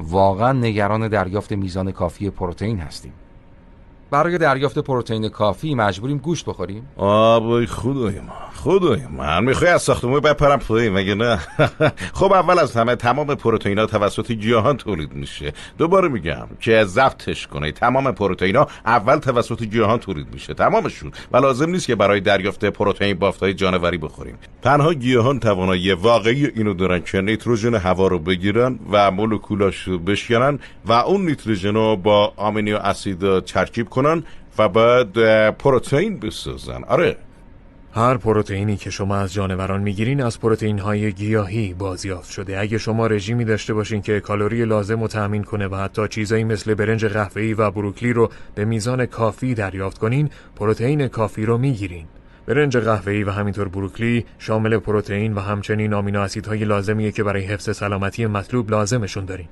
واقعا نگران دریافت میزان کافی پروتئین هستیم. برای دریافت پروتئین کافی مجبوریم گوشت بخوریم. آبای خدای من میخوای از ساختمون بپرم پایین مگه نه؟ خب اول از همه تمام پروتئینا توسط گیاهان تولید میشه. دوباره میگم که ضبطش کنه، تمام پروتئینا اول توسط گیاهان تولید میشه، تمامشون، و لازم نیست که برای دریافت پروتئین بافتای جانوری بخوریم. تنها گیاهان توانایی واقعی اینو دارن که نیتروژن هوا رو بگیرن و مولکولاشو بشکنن و اون نیتروژن رو با آمینو اسید ترکیب کنن و بعد پروتئین بسازن. آره، هر پروتئینی که شما از جانوران میگیرین از پروتئین‌های گیاهی بازیافت شده. اگه شما رژیمی داشته باشین که کالری لازم رو تامین کنه و حتی چیزایی مثل برنج قهوه‌ای و بروکلی رو به میزان کافی دریافت کنین، پروتئین کافی رو میگیرین. برنج قهوه‌ای و همینطور بروکلی شامل پروتئین و همچنین آمینو اسیدهای لازمیه که برای حفظ سلامتی مطلوب لازمشون دارین.